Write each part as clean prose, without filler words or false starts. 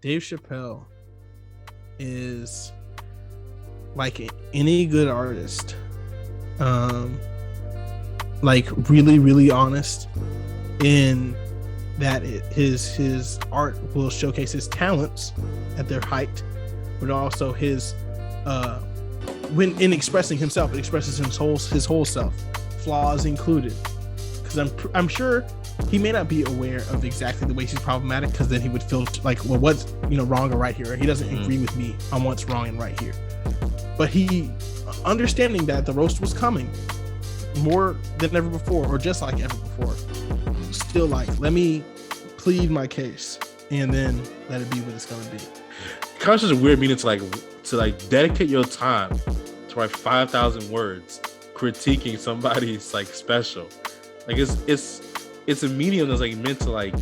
Dave Chappelle is like any good artist, like really, really honest in that his art will showcase his talents at their height, but also his when in expressing himself, it expresses his whole self, flaws included. Because I'm sure he may not be aware of exactly the way she's problematic, because then he would feel like, well, what's wrong or right here? He doesn't agree with me on what's wrong and right here. But he, understanding that the roast was coming more than ever before, or just like ever before, still like, let me plead my case and then let it be what it's gonna be. Kind of just a weird meaning to dedicate your time to write 5,000 words critiquing somebody's like special. Like it's a medium that's like meant to like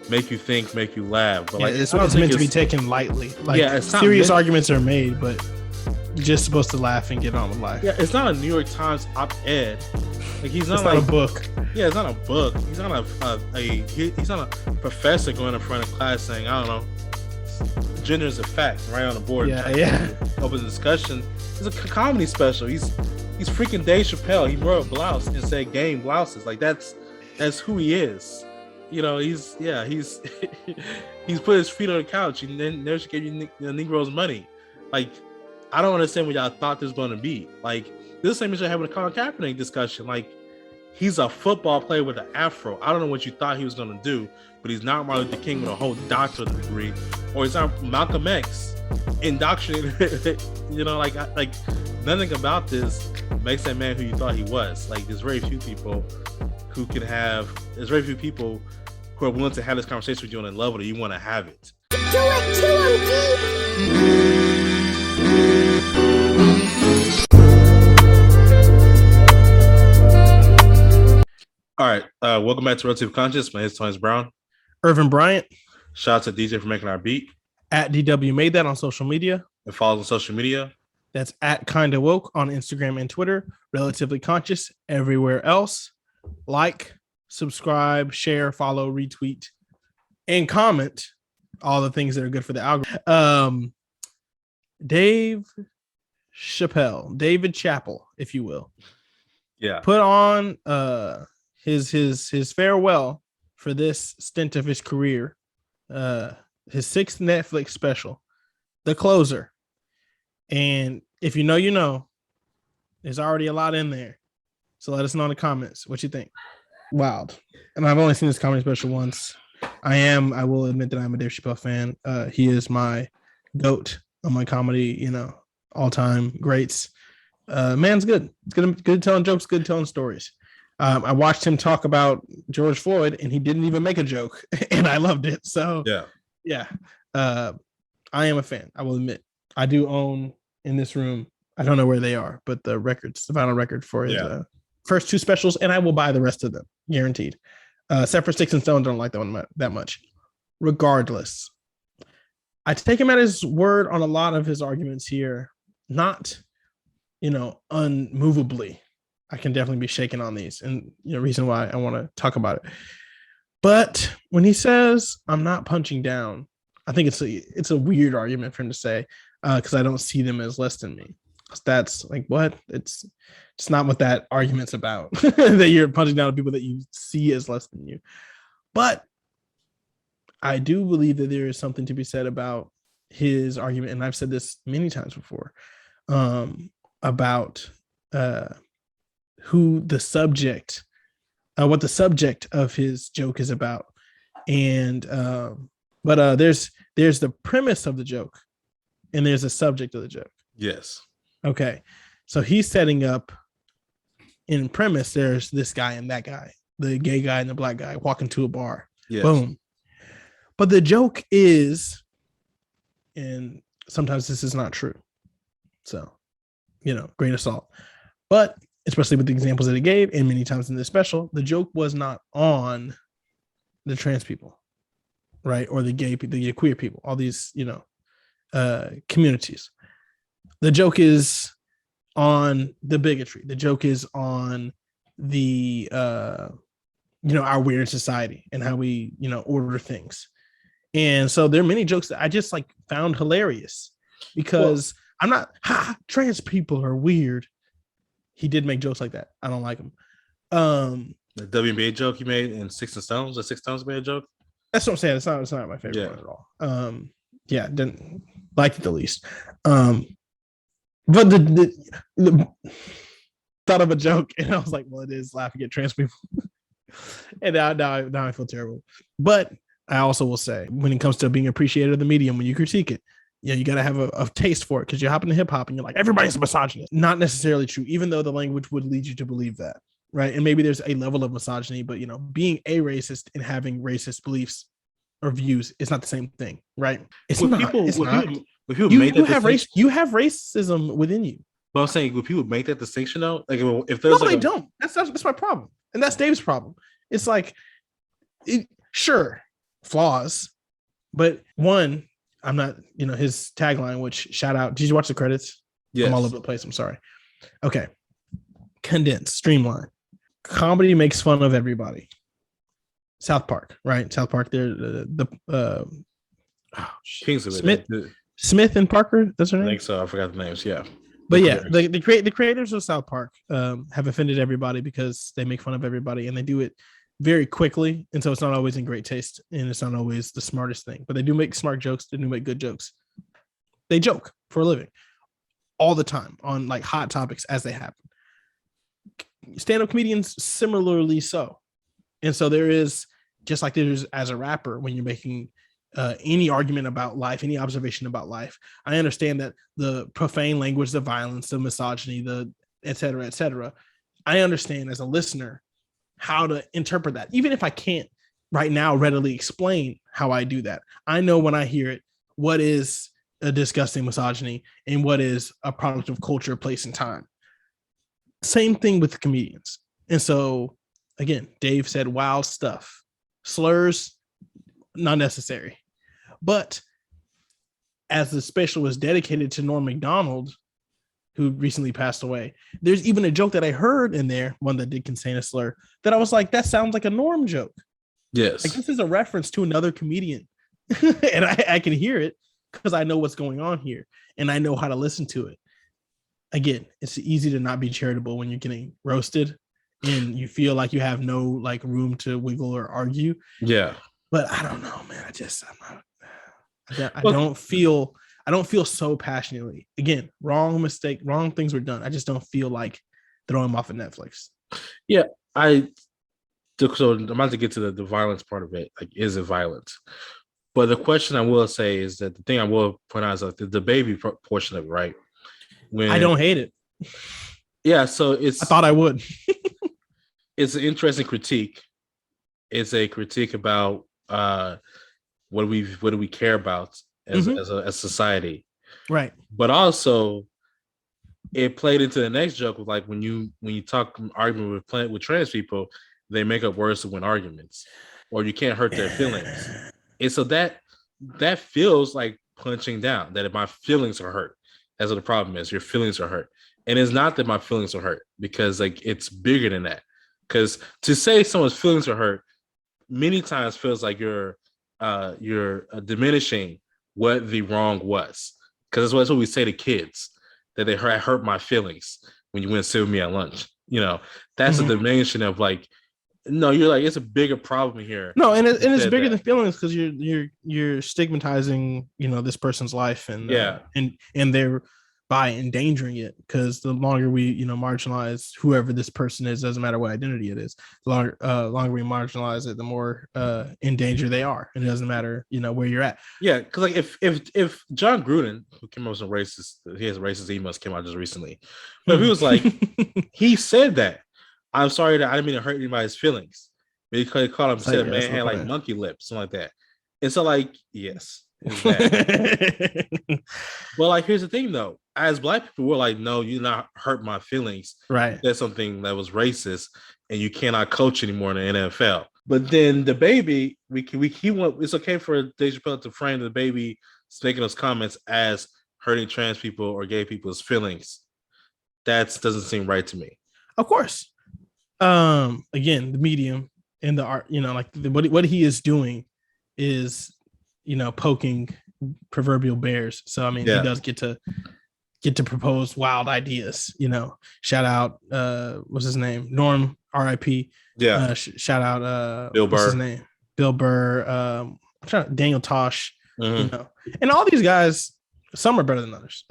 make you think, make you laugh, but like it's meant to be taken lightly. Like, serious arguments are made, but you're just supposed to laugh and get on with life. Yeah, it's not a New York Times op-ed. Like it's not a book. Yeah, it's not a book. He's not he's not a professor going in front of class saying, I don't know, gender is a fact, right on the board. Yeah. Open discussion. It's a comedy special. He's freaking Dave Chappelle. He wore a blouse and said "game blouses." Like that's who he is. He's he's put his feet on the couch and then there she gave you the Negroes money. Like, I don't understand what y'all thought this was going to be. Like, this is the same issue I had with the Colin Kaepernick discussion. Like, he's a football player with an afro. I don't know what you thought he was going to do, but he's not Martin Luther King with a whole doctorate degree, or he's not Malcolm X indoctrinated. Like nothing about this makes that man who you thought he was. Like, there's very few people who are willing to have this conversation with you on a level that you want to have it. All right, welcome back to Relative Conscious. My name is Tony Brown. Irvin Bryant. Shout out to DJ for making our beat. At DW Made That on social media. And follow us on social media. That's at Kinda Woke on Instagram and Twitter. Relatively Conscious everywhere else. Like, subscribe, share, follow, retweet, and comment all the things that are good for the algorithm. Dave Chappelle, David Chappelle, if you will. Yeah. Put on his farewell for this stint of his career. His 6th Netflix special, The Closer. And if you know, you know, there's already a lot in there. So let us know in the comments what you think. Wild. And I've only seen this comedy special once. I will admit that I'm a Dave Chappelle fan. He is my GOAT on my comedy, all-time greats. Man's good. It's good telling jokes, good telling stories. I watched him talk about George Floyd and he didn't even make a joke and I loved it. So yeah. I am a fan. I will admit. I do own in this room. I don't know where they are, but the vinyl record for his first 2 specials, and I will buy the rest of them, guaranteed. Except for Sticks and Stones, I don't like that one that much. Regardless, I take him at his word on a lot of his arguments here. Not, unmovably. I can definitely be shaken on these, and reason why I want to talk about it. But when he says, "I'm not punching down," I think it's a weird argument for him to say, because I don't see them as less than me. That's like, what? It's not what that argument's about. That you're punching down people that you see as less than you. But I do believe that there is something to be said about his argument, and I've said this many times before, about what the subject of his joke is about. And but there's the premise of the joke and there's a subject of the joke. Yes. Okay. So he's setting up, in premise, there's this guy and that guy, the gay guy and the black guy walking to a bar. Yes. Boom. But the joke is, and sometimes this is not true. So, grain of salt. But especially with the examples that he gave, and many times in this special, the joke was not on the trans people, right? Or the gay people, the queer people, all these, communities. The joke is on the bigotry. The joke is on the, our weird society and how we, order things. And so there are many jokes that I just like found hilarious because I'm not trans people are weird. He did make jokes like that. I don't like them. The WNBA joke you made in Six and Stones, the Six Stones made a joke. That's what I'm saying. It's not my favorite one at all. Yeah, didn't like it the least. But the thought of a joke and I was like, well, it is laughing at trans people. And now I feel terrible. But I also will say, when it comes to being appreciated of the medium, when you critique it, you got to have a taste for it, because you hop into hip hop and you're like, everybody's a misogynist. Not necessarily true, even though the language would lead you to believe that, right? And maybe there's a level of misogyny, but being a racist and having racist beliefs or views is not the same thing, right? It's not. You have racism within you. But I'm saying, would people make that distinction though? Like, if there's they don't. That's my problem, and that's Dave's problem. It's like, sure, flaws, but one, I'm not. His tagline, which shout out. Did you watch the credits? Yes. I'm all over the place. I'm sorry. Okay, condense, streamline. Comedy makes fun of everybody. South Park, right? South Park. They're Smith and Parker. That's her name. I think so. I forgot the names. Yeah. But yeah, the creators of South Park have offended everybody because they make fun of everybody, and they do it very quickly. And so it's not always in great taste, and it's not always the smartest thing. But they do make smart jokes. They do make good jokes. They joke for a living all the time on like hot topics as they happen. Stand-up comedians similarly so. And so there is, just like there's as a rapper, when you're making any argument about life, any observation about life, I understand that the profane language, the violence, the misogyny, the et cetera, I understand as a listener how to interpret that. Even if I can't right now readily explain how I do that, I know when I hear it, what is a disgusting misogyny and what is a product of culture, place, and time. Same thing with the comedians. And so, again, Dave said wild stuff. Slurs, not necessary. But as the special was dedicated to Norm Macdonald, who recently passed away, there's even a joke that I heard in there, one that did contain a slur, that I was like, that sounds like a Norm joke. Yes. Like, this is a reference to another comedian. And I can hear it because I know what's going on here and I know how to listen to it. Again, it's easy to not be charitable when you're getting roasted and you feel like you have no like room to wiggle or argue. Yeah. But I don't know, man. I don't feel so passionately. Again, wrong mistake, wrong things were done. I just don't feel like throwing them off of Netflix. Yeah, so I'm about to get to the violence part of it. Like, is it violent? But the question I will say is that the thing I will point out is like the baby portion of it, right? When I don't hate it. Yeah, so I thought I would. It's an interesting critique. It's a critique about what do we care about as a society, right? But also, it played into the next joke with like when you talk argument with trans people, they make up words to win arguments, or you can't hurt their feelings, and so that feels like punching down. That if my feelings are hurt, that's what the problem is. Your feelings are hurt, and it's not that my feelings are hurt, because like it's bigger than that. Because to say someone's feelings are hurt many times feels like you're diminishing what the wrong was. Because that's what we say to kids, that they hurt my feelings when you went and sit with me at lunch. That's a dimension of like, no, you're like, it's a bigger problem here. No, and it's bigger than feelings, because you're stigmatizing this person's life and and they're by endangering it, because the longer we marginalize whoever this person is, doesn't matter what identity it is, the longer we marginalize it, the more in danger they are, and it doesn't matter where you're at. Yeah, because like if John Gruden, who came up with some racist, he has racist emails came out just recently, but he was like, he said that, I'm sorry that I didn't mean to hurt anybody's feelings, but he called him, said a man had like monkey lips, something like that. And so like, yes. But like, here's the thing though, as Black people, we're like, no, you're not hurt my feelings, right? That's something that was racist and you cannot coach anymore in the NFL. But then the baby, it's okay for Dave Chappelle to frame the baby making those comments as hurting trans people or gay people's feelings. That doesn't seem right to me. Of course. Again, the medium and the art, like what he is doing is poking proverbial bears. So I mean, he does get to propose wild ideas. Shout out, what's his name? Norm, R.I.P. Yeah. Shout out, Bill what's Burr. his name? Bill Burr. Daniel Tosh. Mm-hmm. And all these guys, some are better than others.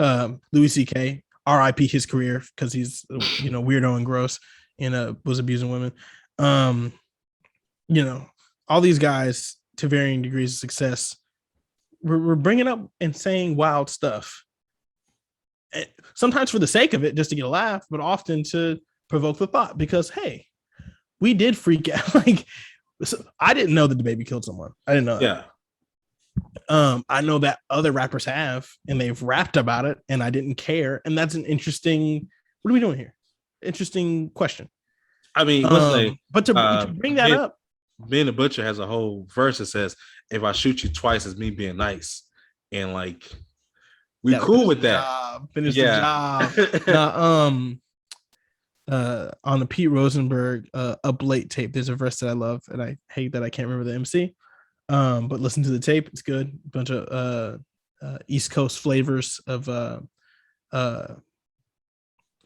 Louis C.K. R.I.P. his career because he's weirdo and gross and was abusing women. All these guys to varying degrees of success. We're bringing up and saying wild stuff. Sometimes for the sake of it, just to get a laugh, but often to provoke the thought because, hey, we did freak out. I didn't know that the baby killed someone. I didn't know that. Yeah. I know that other rappers have, and they've rapped about it, and I didn't care. And that's an interesting. What are we doing here? Interesting question. I mean, but to bring that up, Being a Butcher has a whole verse that says, "If I shoot you twice, it's me being nice," and we cool with that. Finish the job. Now, on the Pete Rosenberg Up Late tape, there's a verse that I love, and I hate that I can't remember the MC. But listen to the tape; it's good. A bunch of East Coast flavors of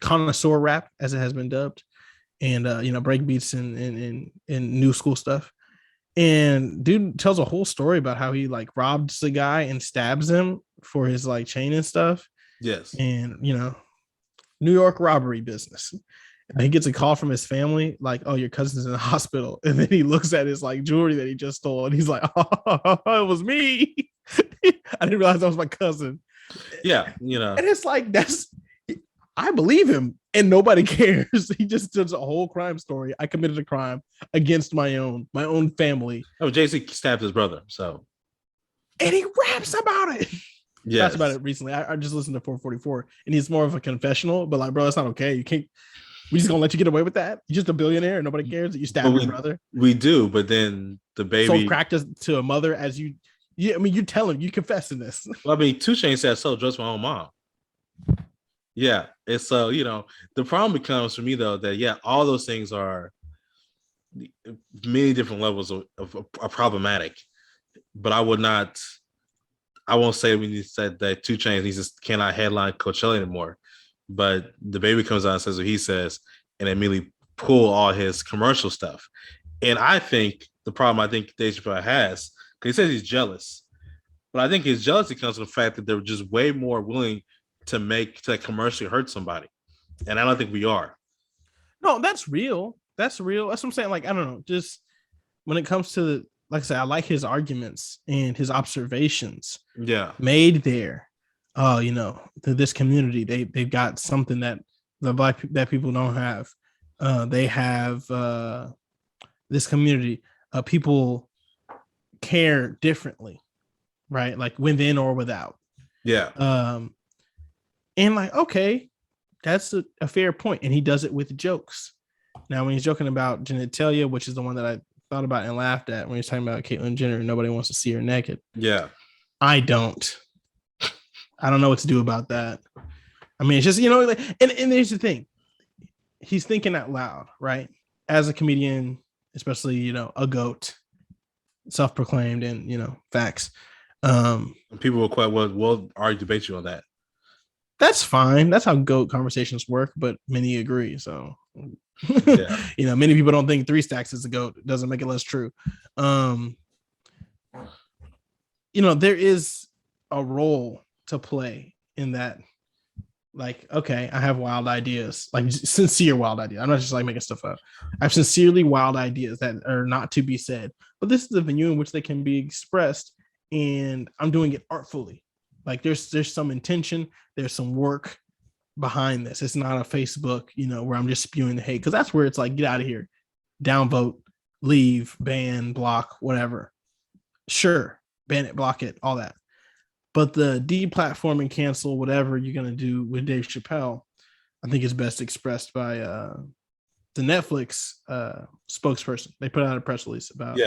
connoisseur rap, as it has been dubbed, and break beats and new school stuff. And dude tells a whole story about how he robs the guy and stabs him for his chain and stuff. Yes. And New York robbery business. And he gets a call from his family, oh, your cousin's in the hospital. And then he looks at his jewelry that he just stole, and he's like, oh, it was me. I didn't realize that was my cousin. Yeah, And it's I believe him, and nobody cares. He just does a whole crime story. I committed a crime against my own family. Oh, Jay-Z stabbed his brother, so. And he raps about it. Yeah, raps about it recently. I just listened to 444, and he's more of a confessional, but bro, that's not okay. You can't. We just gonna let you get away with that? You're just a billionaire, and nobody cares that you stabbed your brother. We do, but then the baby sold crack to a mother as you. Yeah, I mean, you tell him, you confessing this. Well, I mean, 2 Chainz said so just my own mom. Yeah, it's so the problem becomes for me though that all those things are many different levels of problematic, but I won't say we need to say that 2 Chainz cannot headline Coachella anymore, but the baby comes out and says what he says and immediately pull all his commercial stuff. And I think the problem Dave Chappelle has, because he says he's jealous, but I think his jealousy comes from the fact that they're just way more willing to commercially hurt somebody. And I don't think we are. No, that's real. That's real. That's what I'm saying. I don't know. Just when it comes to like I said, I like his arguments and his observations. Yeah. Made there. To this community, they've got something that that people don't have. They have this community. People care differently, right? Within or without. Yeah. And okay, that's a fair point. And he does it with jokes. Now, when he's joking about genitalia, which is the one that I thought about and laughed at when he's talking about Caitlyn Jenner, nobody wants to see her naked. Yeah. I don't know what to do about that. I mean, it's just, and there's the thing. He's thinking out loud, right? As a comedian, especially, a goat, self-proclaimed and, facts. People will quite well argue, debate you on that. That's fine. That's how GOAT conversations work, but many agree. So, many people don't think 3 Stacks is a GOAT. It doesn't make it less true. There is a role to play in that. Okay, I have wild ideas, sincere wild ideas. I'm not just making stuff up. I have sincerely wild ideas that are not to be said, but this is a venue in which they can be expressed, and I'm doing it artfully. There's some intention, there's some work behind this. It's not a Facebook, where I'm just spewing the hate, because that's where it's get out of here, downvote, leave, ban, block, whatever. Sure, ban it, block it, all that. But the deplatforming, cancel, whatever you're gonna do with Dave Chappelle, I think is best expressed by the Netflix spokesperson. They put out a press release about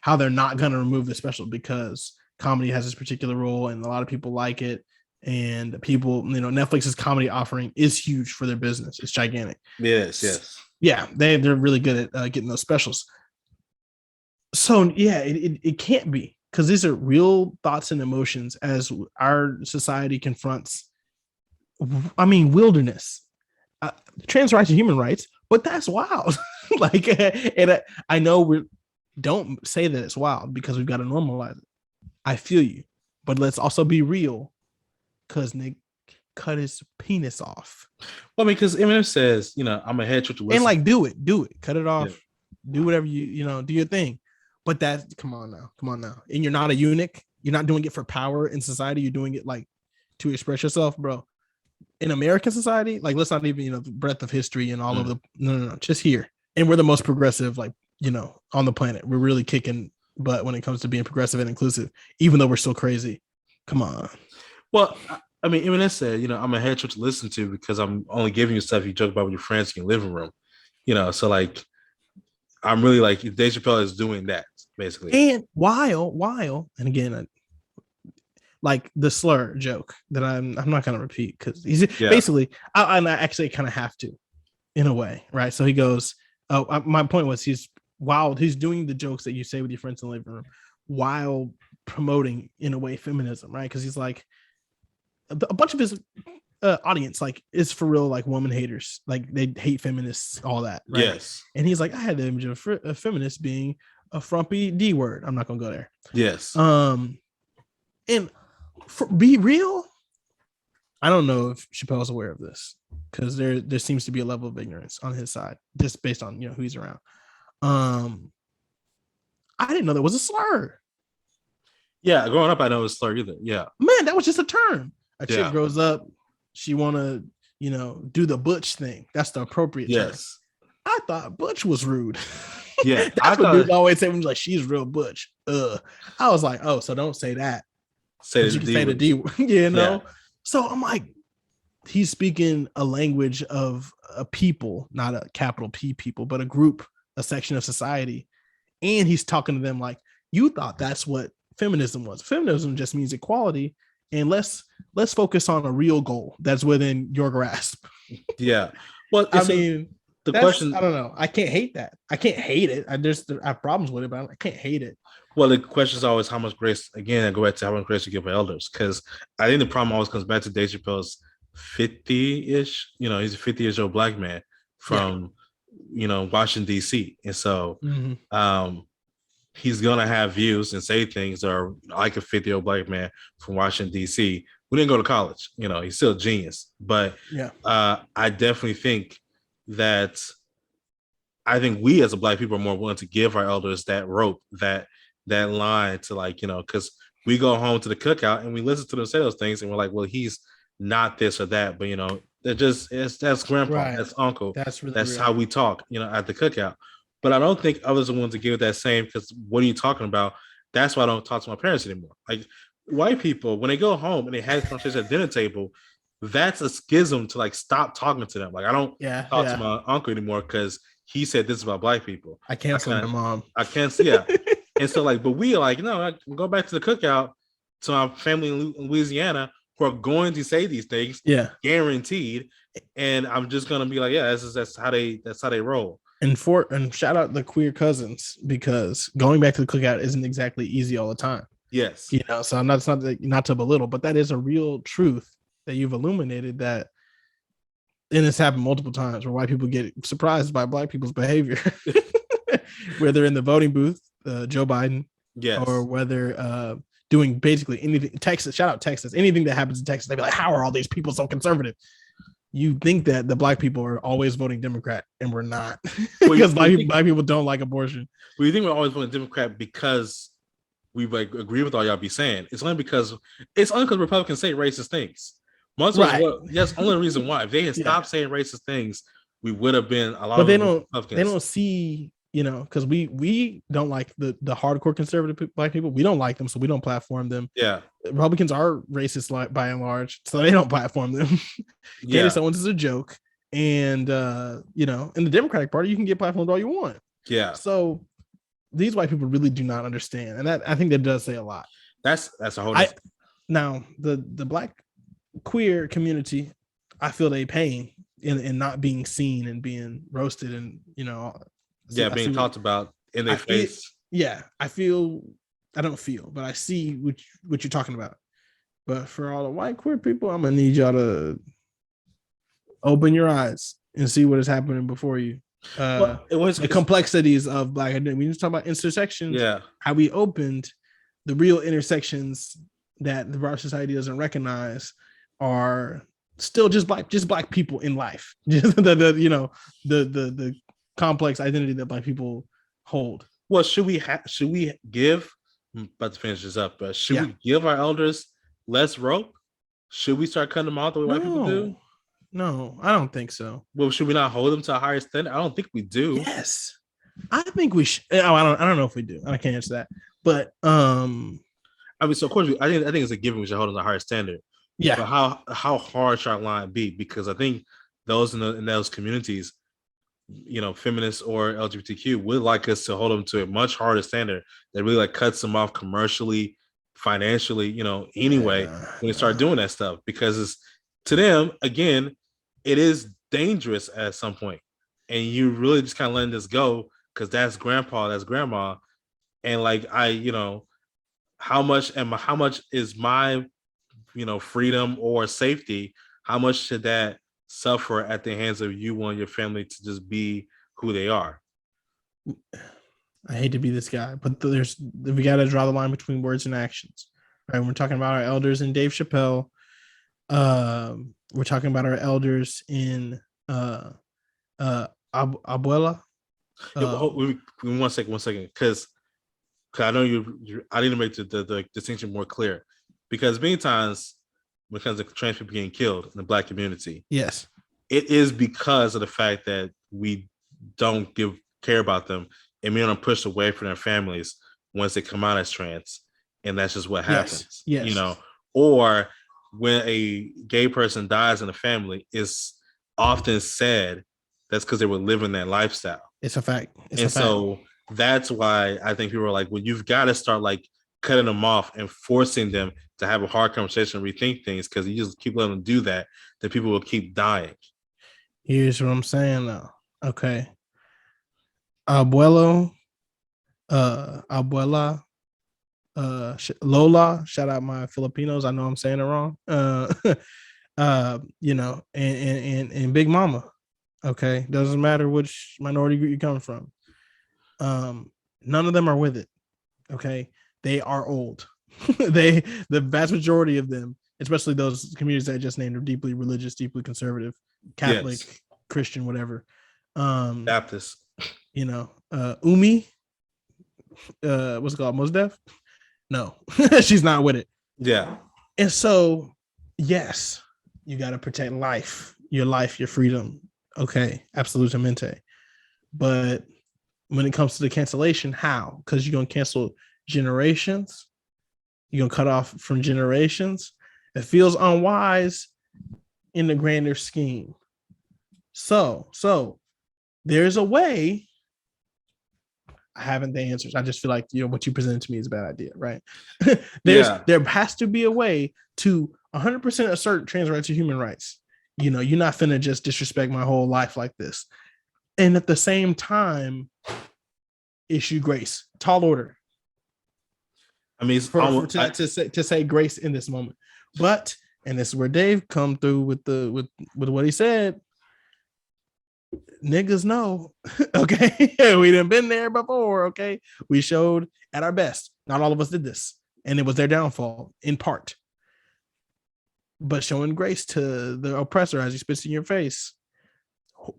how they're not gonna remove the special because comedy has this particular role and a lot of people like it, and people, Netflix's comedy offering is huge for their business. It's gigantic. Yes. Yeah, they're really good at getting those specials. So it can't be because these are real thoughts and emotions as our society confronts, I mean, wilderness, trans rights and human rights, but that's wild. Like, and I know we don't say that it's wild because we've got to normalize it. I feel you, but let's also be real, because Nick cut his penis off. Well, because Eminem says, I'm a head to listen. And like, do it, cut it off, do whatever do your thing. But that, come on now. And you're not a eunuch. You're not doing it for power in society. You're doing it like to express yourself, bro. In American society, like, let's not even, the breadth of history and all over the, no, just here. And we're the most progressive, like, on the planet. We're really kicking butt when it comes to being progressive and inclusive, even though we're still crazy. Come on. Well, I mean, Eminem said, I'm a head to listen to because I'm only giving you stuff you joke about with your friends in your living room. So like, I'm really like, Dave Chappelle is doing that basically. And while, and again, like the slur joke that I'm not going to repeat because he's basically, I actually kind of have to, in a way, right? So he goes, my point was he's doing the jokes that you say with your friends in the living room while promoting, in a way, feminism, right? Because he's like, a bunch of his audience like is for real, like, woman haters, like they hate feminists, all that, right? Yes. And he's like, I had the image of a feminist being a frumpy D word. I'm not gonna go there. Yes. And be real, I don't know if Chappelle's aware of this, because there seems to be a level of ignorance on his side, just based on who he's around. I didn't know that was a slur. Yeah, growing up, I know it was slur either. Yeah, man, that was just a term. A chick grows up, she wanna, do the butch thing. That's the appropriate term. I thought butch was rude. Yeah, that's what dudes always say when like, she's real butch. I was like, oh, so don't say that. Say the D word. Yeah. So I'm like, he's speaking a language of a people, not a capital P people, but a group, a section of society, and he's talking to them like, you thought that's what feminism was. Feminism just means equality, and let's focus on a real goal that's within your grasp. Yeah. Well, I mean, the question, I don't know. I can't hate that. I can't hate it. I have problems with it, but I can't hate it. Well, the question is always how much grace. Again, I go back to how much grace you give our elders, because I think the problem always comes back to Dave Chappelle's 50-ish. He's a 50-year-old black man from Washington D.C. and so he's gonna have views and say things that are like a 50-year-old black man from Washington D.C. We didn't go to college. He's still a genius, but I definitely think that we as a black people are more willing to give our elders that rope, that line to, like, because we go home to the cookout and we listen to them say those things and we're like, well, he's not this or that, but that's grandpa, right. That's uncle, that's real. How we talk, at the cookout. But I don't think others are willing to give that same, because what are you talking about? That's why I don't talk to my parents anymore. Like, white people, when they go home and they have conversations at dinner table, that's a schism to, like, stop talking to them. Like, I don't talk to my uncle anymore because he said this about black people. I cancel my mom. I can't see it. And so, like, but we are like, no, go back to the cookout to our family in Louisiana who are going to say these things, guaranteed. And I'm just gonna be like, yeah, that's how they roll. And shout out the queer cousins, because going back to the cookout isn't exactly easy all the time. Yes, so I'm not to belittle, but that is a real truth that you've illuminated, that, and it's happened multiple times where white people get surprised by black people's behavior, whether in the voting booth, Joe Biden, or whether doing basically anything. Texas, shout out Texas. Anything that happens in Texas, they be like, "How are all these people so conservative?" You think that the black people are always voting Democrat, and we're not, because black people don't like abortion. Well, you think we're always voting Democrat because we like agree with all y'all be saying? It's only because Republicans say racist things. That's the only reason why. If they had stopped saying racist things, we would have been a lot. But they don't see, because we don't like the hardcore conservative black people. We don't like them, so we don't platform them. Yeah, Republicans are racist, like, by and large, so they don't platform them. Candace Owens is a joke, and in the Democratic Party, you can get platformed all you want. Yeah. So these white people really do not understand, and that, I think, that does say a lot. That's a whole. Now the black queer community, I feel they pain in not being seen and being roasted, and being talked about in their face. I feel I don't feel, but I see what you're talking about. But for all the white queer people, I'm gonna need y'all to open your eyes and see what is happening before you. Well, it was The complexities of Black identity. We just talk about intersections. yeah. How we opened the real intersections that the broader society doesn't recognize are still just black people in life. Just the complex identity that Black people hold. Well, should we give? I'm about to finish this up, but should we give our elders less rope? Should we start cutting them off the way white people do? No, I don't think so. Well, should we not hold them to a higher standard? I don't think we do. Yes, I think we should. Oh, I don't know if we do. I can't answer that. But I mean, so of course, I think it's a given we should hold them to a higher standard. Yeah. But how hard should our line be? Because I think those in those communities, feminists or LGBTQ, would like us to hold them to a much harder standard that really like cuts them off commercially, financially, anyway, when they start doing that stuff. Because it's to them, again, it is dangerous at some point. And you really just kind of letting this go because that's grandpa, that's grandma. And like how much is my freedom or safety, how much should that suffer at the hands of you and your family to just be who they are? I hate to be this guy, but we got to draw the line between words and actions. Right? We're talking about our elders in Dave Chappelle. We're talking about our elders in Abuela. One second, because I know I need to make the distinction more clear, because many times when it comes to trans people getting killed in the Black community, yes, it is because of the fact that we don't care about them, and we don't push away from their families once they come out as trans, and that's just what happens. Yes. Or when a gay person dies in the family, it's often said that's because they were living that lifestyle. It's a fact. So that's why I think people are like, well, you've got to start like cutting them off and forcing them to have a hard conversation and rethink things, because you just keep letting them do that, then people will keep dying. Here's what I'm saying though. Okay. Abuela, Lola, shout out my Filipinos. I know I'm saying it wrong. And Big Mama. Okay. Doesn't matter which minority group you come from. None of them are with it. Okay. They are old. The vast majority of them, especially those communities that I just named, are deeply religious, deeply conservative, Catholic, yes, Christian, whatever. Baptist. Umi, what's it called? Most Def? No, she's not with it. Yeah. And so, yes, you got to protect life, your freedom. Okay, absolutamente. But when it comes to the cancellation, how? Because you're going to cancel generations. You're going to cut off from generations. It feels unwise in the grander scheme. So there's a way. I haven't the answers. I just feel like what you presented to me is a bad idea, right? There has to be a way to 100% assert trans rights or human rights. You're not finna just disrespect my whole life like this, and at the same time, issue grace, tall order. I mean, to say grace in this moment, but and this is where Dave come through with what he said. Niggas know, okay? We done been there before, okay? We showed at our best. Not all of us did this, and it was their downfall in part. But showing grace to the oppressor as he spits in your face,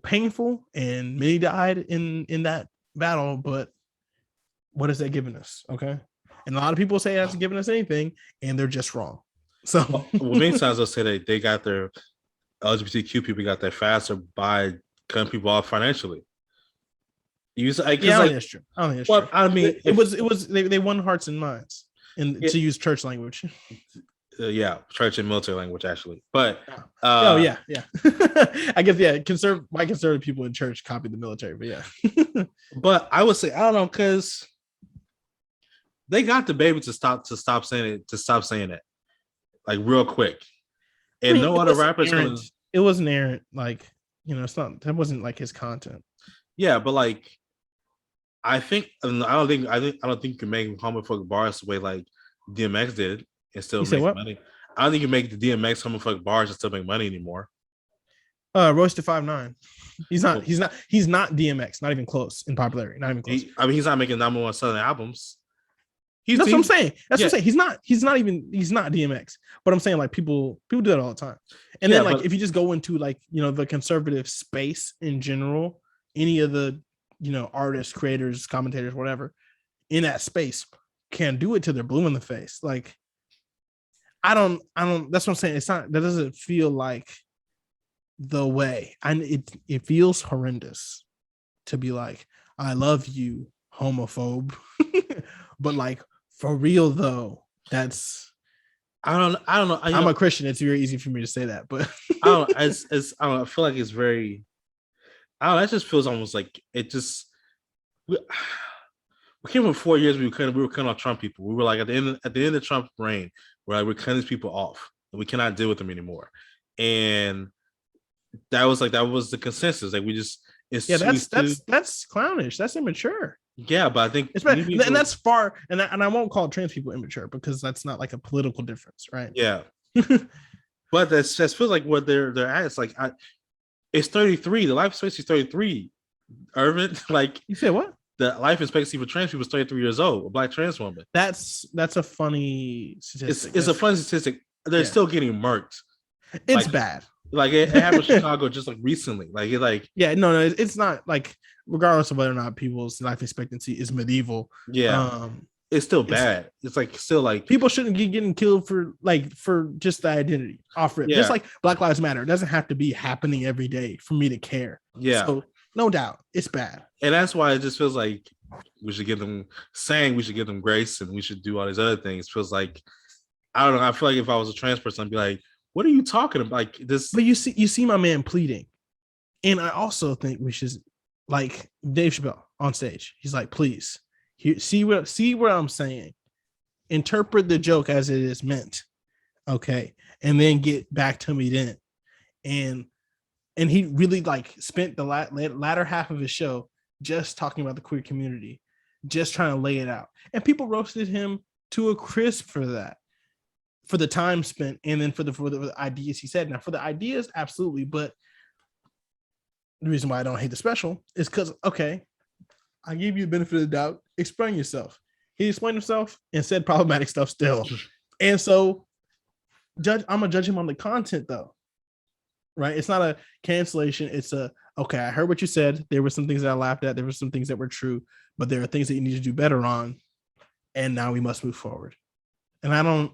painful, and many died in that battle. But what has that given us, okay? And a lot of people say it hasn't given us anything, and they're just wrong. So, many times they'll say that they got their LGBTQ people got there faster by cutting people off financially. I don't think that's true. I mean, it was they won hearts and minds, to use church language. Church and military language actually. But I guess my conservative people in church copied the military, but yeah. But I would say I don't know, because they got the baby to stop saying it like real quick, and no other rappers. It wasn't errant, like. It's not, that wasn't like his content. Yeah, but like I don't think you can make homophobic bars the way like DMX did and still You said make what? money. I don't think you can make the DMX homophobic bars and still make money anymore. Royce to 5'9". He's not. Well, He's not DMX. Not even close in popularity. Not even close. I mean, he's not making number one selling albums. That's what I'm saying. That's yeah. what I'm saying. He's not DMX. But I'm saying like people do that all the time. And Yeah, then like but- if you just go into like the conservative space in general, any of the artists, creators, commentators, whatever, in that space can do it till they're blue in the face. Like I don't. That's what I'm saying. It's not. That doesn't feel like the way. And it feels horrendous to be like, I love you, homophobe. But like for real though, that's I don't know. I'm a Christian. It's very easy for me to say that, but I don't know. I don't know. I feel like it's very. I don't know. It just feels almost like it just. We came for 4 years. We were cutting off Trump people. We were like at the end of Trump's reign, we're cutting these people off, and we cannot deal with them anymore. And that was the consensus. Like we just that's clownish. That's immature. Yeah, but I think and that's far. And I won't call trans people immature because that's not like a political difference, right? Yeah. But that feels like what they're at. It's like it's 33. The life expectancy is 33. Irvin, like you said what? The life expectancy for trans people is 33 years old. A black trans woman. That's a funny statistic. It's a funny statistic. They're still getting murked. It's bad. Like it happened in Chicago just like recently. No, it's not like regardless of whether or not people's life expectancy is medieval. Yeah. It's still bad. It's like still like people shouldn't be getting killed for just the identity off rip. Just like Black Lives Matter. It doesn't have to be happening every day for me to care. Yeah. So no doubt it's bad. And that's why it just feels like we should give them grace and we should do all these other things. It feels like I don't know. I feel like if I was a trans person, I'd be like, what are you talking about? Like this. But you see my man pleading. And I also think we should like Dave Chappelle on stage. He's like, please. See what I'm saying. Interpret the joke as it is meant, okay, and then get back to me then. And he really like spent the latter half of his show just talking about the queer community, just trying to lay it out. And people roasted him to a crisp for that, for the time spent, and then for the ideas he said. Now, for the ideas, absolutely, but the reason why I don't hate the special is because okay, I gave you the benefit of the doubt. Explain yourself. He explained himself and said problematic stuff still. And so I'm gonna judge him on the content though. Right? It's not a cancellation. It's okay, I heard what you said. There were some things that I laughed at. There were some things that were true, but there are things that you need to do better on. And now we must move forward. And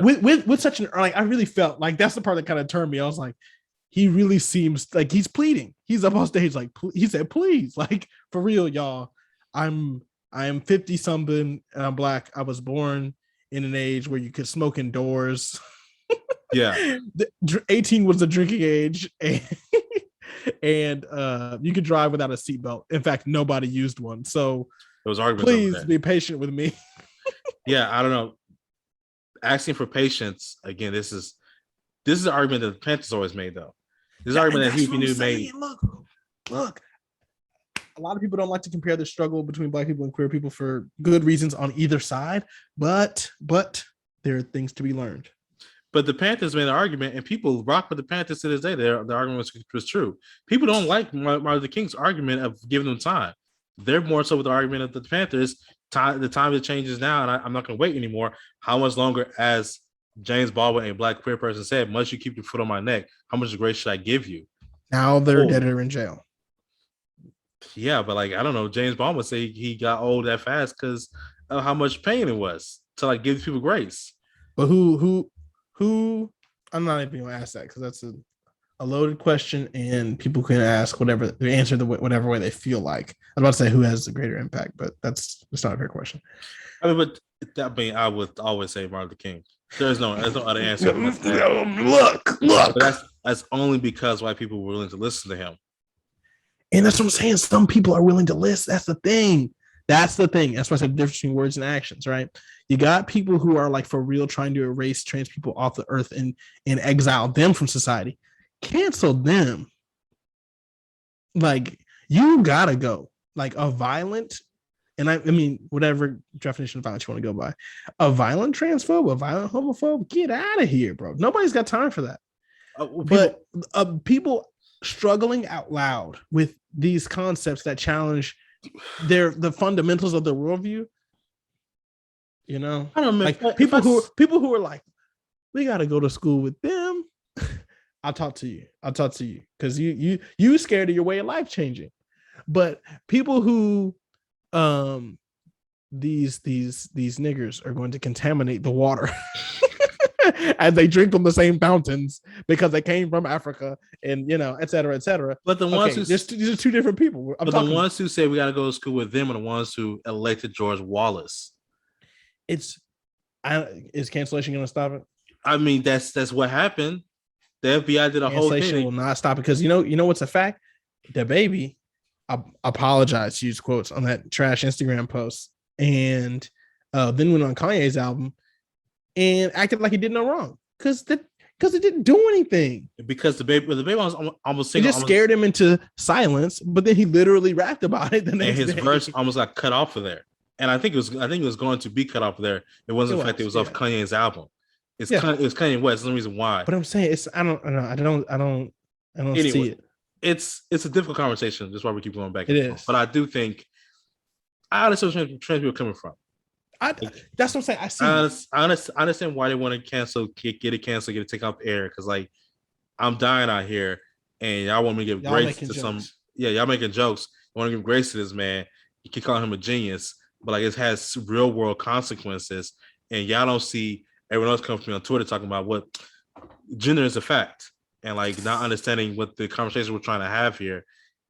with such an like I really felt like that's the part that kind of turned me. I was like, he really seems like he's pleading. He's up on stage like he said, please, like for real, y'all. I am 50 something and I'm black. I was born in an age where you could smoke indoors. Yeah. 18 was the drinking age and you could drive without a seatbelt. In fact, nobody used one. So please be patient with me. Yeah, I don't know. Asking for patience again. This is an argument that the Panthers always made, though. This is an argument that Huey New made. Look. A lot of people don't like to compare the struggle between black people and queer people for good reasons on either side, but there are things to be learned. But the Panthers made an argument, and people rock with the Panthers to this day. The argument was true. People don't like Martin Luther King's argument of giving them time. They're more so with the argument of the Panthers. The time that changes now, and I'm not going to wait anymore. How much longer, as James Baldwin, a black queer person, said, must you keep your foot on my neck? How much grace should I give you? Now they're dead or in jail. Yeah, but like, I don't know. James Baldwin say he got old that fast because of how much pain it was to like give people grace. But who I'm not even going to ask that because that's a loaded question and people can ask whatever they answer whatever way they feel like. I'm about to say who has the greater impact, but that's not a fair question. I mean, I would always say Martin Luther King. There's no other answer. Look. But that's only because white people were willing to listen to him. And that's what I'm saying. Some people are willing to listen. That's the thing. That's why I said the difference between words and actions, right? You got people who are like for real trying to erase trans people off the earth and exile them from society. Cancel them. Like, you gotta go. like a violent, and I mean whatever definition of violence you want to go by, a violent transphobe, a violent homophobe, get out of here, bro. Nobody's got time for that. But people struggling out loud with these concepts that challenge the fundamentals of their worldview. You know, I don't know, like people who are like, we got to go to school with them. I'll talk to you because you scared of your way of life changing. But people who these niggers are going to contaminate the water as they drink from the same fountains because they came from Africa, and et cetera, et cetera. But the ones who these are two different people. But the ones who say we got to go to school with them are the ones who elected George Wallace. Is cancellation going to stop it? I mean, that's what happened. The FBI did a whole thing. Cancellation will not stop it because you know what's a fact? The baby apologized, use quotes on that trash Instagram post, and then went on Kanye's album and acted like he did no wrong because it didn't do anything. Because the baby was almost singing. It just scared him into silence, but then he literally rapped about it the next day. And his verse almost got cut off of there. And I think it was going to be cut off of there. It wasn't the fact it was off Kanye's album. It's Kanye West. There's no reason why. But I'm saying I don't anyway, see it. It's a difficult conversation. That's why we keep going back. It is. But I do think I understand where trans people are coming from. That's what I'm saying. I understand why they want to cancel, get it canceled, get it taken off air. Because like I'm dying out here, and y'all want me to give grace to some. Yeah, y'all making jokes. You want to give grace to this man. You keep calling him a genius, but like it has real world consequences, and y'all don't see everyone else come from me on Twitter talking about what gender is a fact, and like not understanding what the conversation we're trying to have here,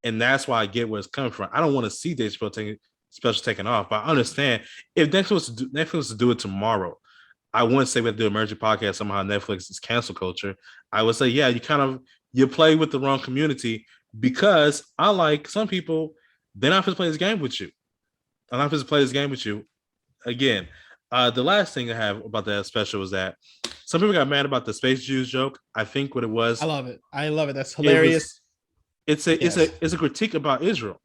and that's why I get where it's coming from. I don't want to see Dave Chappelle special taken off, but I understand if Netflix was to do it tomorrow, I wouldn't say we have to do an emerging podcast somehow. Netflix is cancel culture. I would say, yeah, you play with the wrong community because unlike some people, they're not supposed to play this game with you. I'm not supposed to play this game with you. Again, the last thing I have about that special was that some people got mad about the Space Jews joke. I think what it was. I love it. That's hilarious. It's a critique about Israel.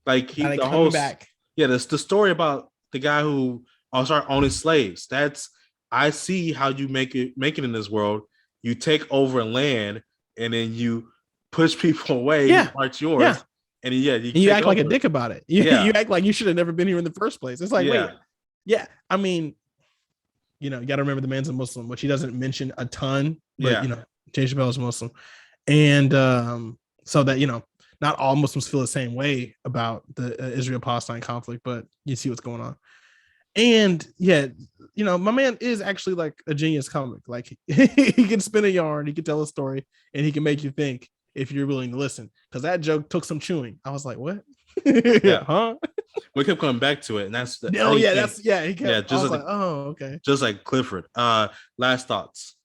Like the story about the guy who started owning slaves. I see how you make it in this world. You take over land and then you push people away. Yeah, it's yours. Yeah. And you act like a dick about it. You act like you should have never been here in the first place. It's like, wait, yeah. I mean, you got to remember the man's a Muslim, which he doesn't mention a ton. But Dave Chappelle is Muslim, and so that not all Muslims feel the same way about the Israel-Palestine conflict, but you see what's going on. And my man is actually like a genius comic. Like he can spin a yarn, he can tell a story, and he can make you think if you're willing to listen. Because that joke took some chewing. I was like, what? Huh? We kept coming back to it, and that's he kept, just like, oh, okay. Just like Clifford. Last thoughts.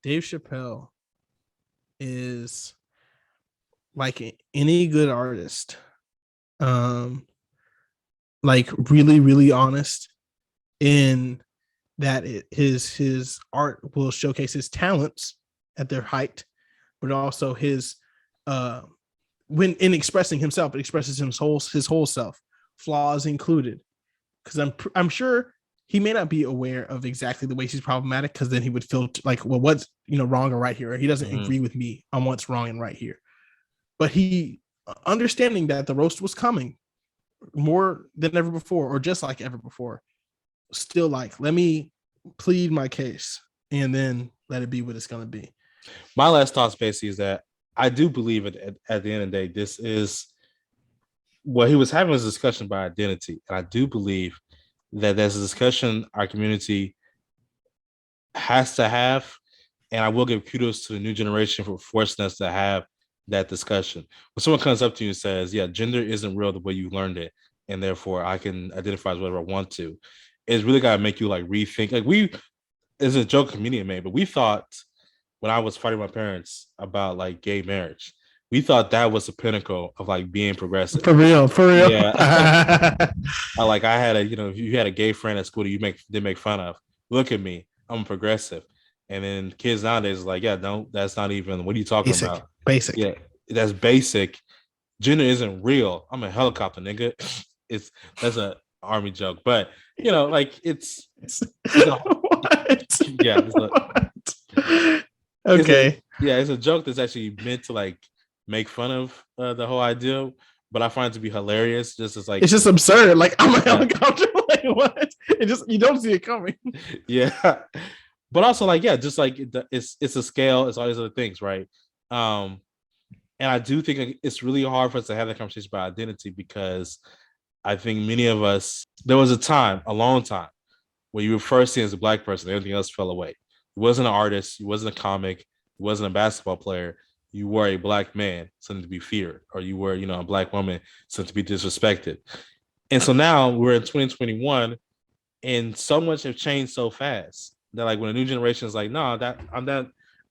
Dave Chappelle is like any good artist, like really, really honest in that his art will showcase his talents at their height, but also his when in expressing himself, it expresses his whole self, flaws included. Because I'm sure he may not be aware of exactly the ways he's problematic, because then he would feel like, well, what's wrong or right here? He doesn't agree with me on what's wrong and right here. But he, understanding that the roast was coming more than ever before, or just like ever before, still like, let me plead my case and then let it be what it's going to be. My last thoughts basically is that I do believe at the end of the day, this is what he was having, was a discussion about identity. And I do believe that there's a discussion our community has to have. And I will give kudos to the new generation for forcing us to have that discussion. When someone comes up to you and says, yeah, gender isn't real the way you learned it, and therefore I can identify as whatever I want to, it's really got to make you like rethink. Like it's a joke comedian made, but we thought when I was fighting my parents about like gay marriage, we thought that was the pinnacle of like being progressive. For real. Yeah. I had if you had a gay friend at school that they make fun of, look at me, I'm progressive. And then kids nowadays is like, yeah, no, that's not even, what are you talking about? Basic. Yeah, that's basic. Gender isn't real. I'm a helicopter, nigga. It's that's a army joke, but like it's a What? yeah, What? it's a Okay. yeah, it's a joke that's actually meant to like make fun of the whole idea, but I find it to be hilarious. Just as like It's just absurd. Like I'm a yeah, helicopter. Like what? It just you don't see it coming. yeah, but also like yeah, just like it's a scale. It's all these other things, right? Um, and I do think like, it's really hard for us to have that conversation about identity because I think many of us there was a long time, where you were first seen as a black person, everything else fell away. You wasn't an artist, you wasn't a comic, you wasn't a basketball player. You were a black man, something to be feared, or you were, a black woman, something to be disrespected. And so now we're in 2021, and so much have changed so fast that like when a new generation is like, no,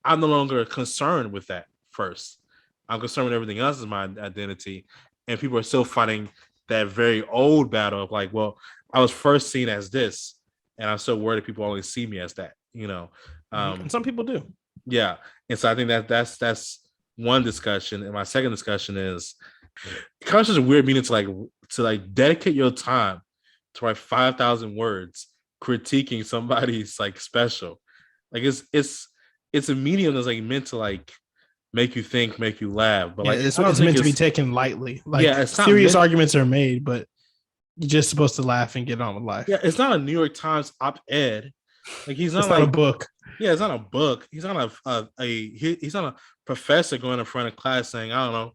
I'm no longer concerned with that first. I'm concerned with everything else as my identity. And people are still fighting that very old battle of like, well, I was first seen as this, and I'm so worried that people only see me as that, And some people do. Yeah. And so I think that's one discussion. And my second discussion is kind of such a weird meaning to dedicate your time to write 5,000 words critiquing somebody's like special. Like it's a medium that's like meant to like make you think, make you laugh. But Yeah, like it's meant to be taken lightly. Like it's not serious arguments are made, but you're just supposed to laugh and get on with life. Yeah, it's not a New York Times op-ed. Like he's not it's like not a book. Yeah, it's not a book. He's not he's not a professor going in front of class saying, I don't know,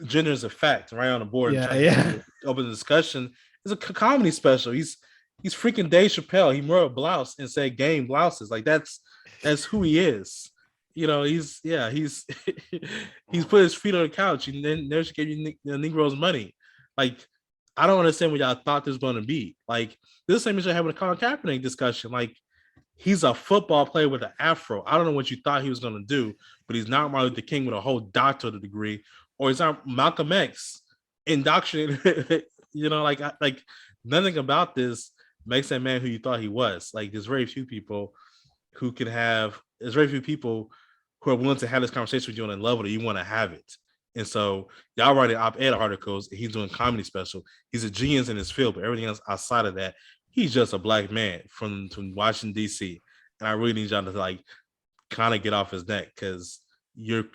gender is a fact, right on the board. Yeah. Open the discussion. It's a comedy special. He's freaking Dave Chappelle. He wore a blouse and said "game blouses." Like that's who he is. He's he's put his feet on the couch and then there she gave you the Negroes money. Like I don't understand what y'all thought this was going to be. Like this same issue having a Colin Kaepernick discussion. Like he's a football player with an afro. I don't know what you thought he was going to do, but he's not Martin Luther King with a whole doctorate degree, or he's not Malcolm X indoctrinated. Like nothing about this makes that man who you thought he was. Like there's very few people who are willing to have this conversation with you on a level that you want to have it. And so y'all writing op-ed articles, he's doing comedy special. He's a genius in his field, but everything else outside of that, he's just a black man from Washington, D.C. And I really need y'all to like kind of get off his neck because you're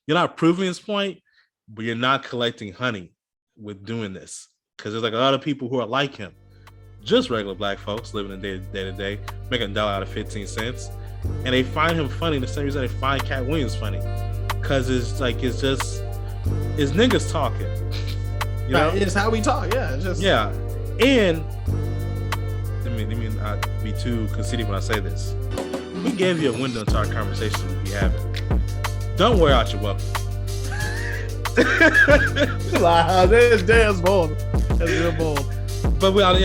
not proving his point, but you're not collecting honey with doing this. Because there's like a lot of people who are like him, just regular black folks living in day to day, making $1 out of 15 cents. And they find him funny the same reason they find Cat Williams funny. Because it's niggas talking. It's how we talk. Yeah. It's just And let me not be too conceited when I say this. We gave you a window into our conversation we'll be having. Don't wear out your welcome. That's bold. That's real bold. But for real,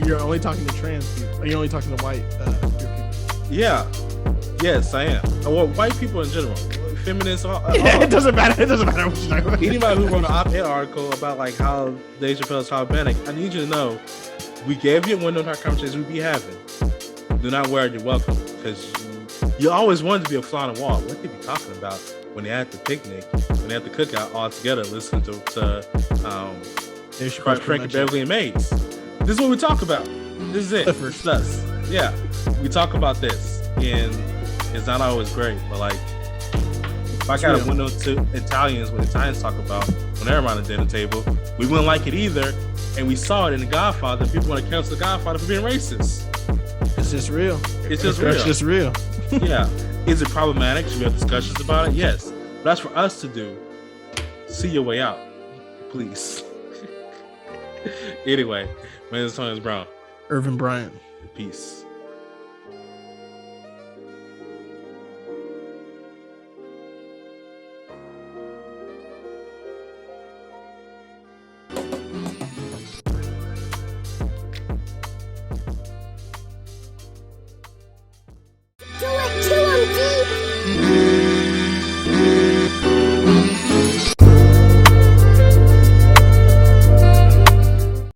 you're only talking to trans people. Or you're only talking to white people. Yeah. Yes, I am. Well, white people in general. Feminists. It doesn't matter. It doesn't matter what you're talking about. Anybody who wrote an op-ed article about like how Dave Chappelle is problematic, I need you to know we gave you a window in our conversation we'd be having. Do not wear your welcome because you always wanted to be a fly on the wall. What they be talking about when they're at the picnic, when they're at the cookout all together, listening to Frankie Beverly and Maids. This is what we talk about. This is it. It's us. Yeah, we talk about this, and it's not always great, but like. If I got a window to Italians, what Italians talk about when they're around the dinner table, we wouldn't like it either. And we saw it in The Godfather. People want to cancel The Godfather for being racist. It's just real. It's just real. Yeah. Is it problematic? Should we have discussions about it? Yes. But that's for us to do. See your way out, please. Anyway, my name is Tony Brown. Irvin Bryant. Peace. Do it to him, D.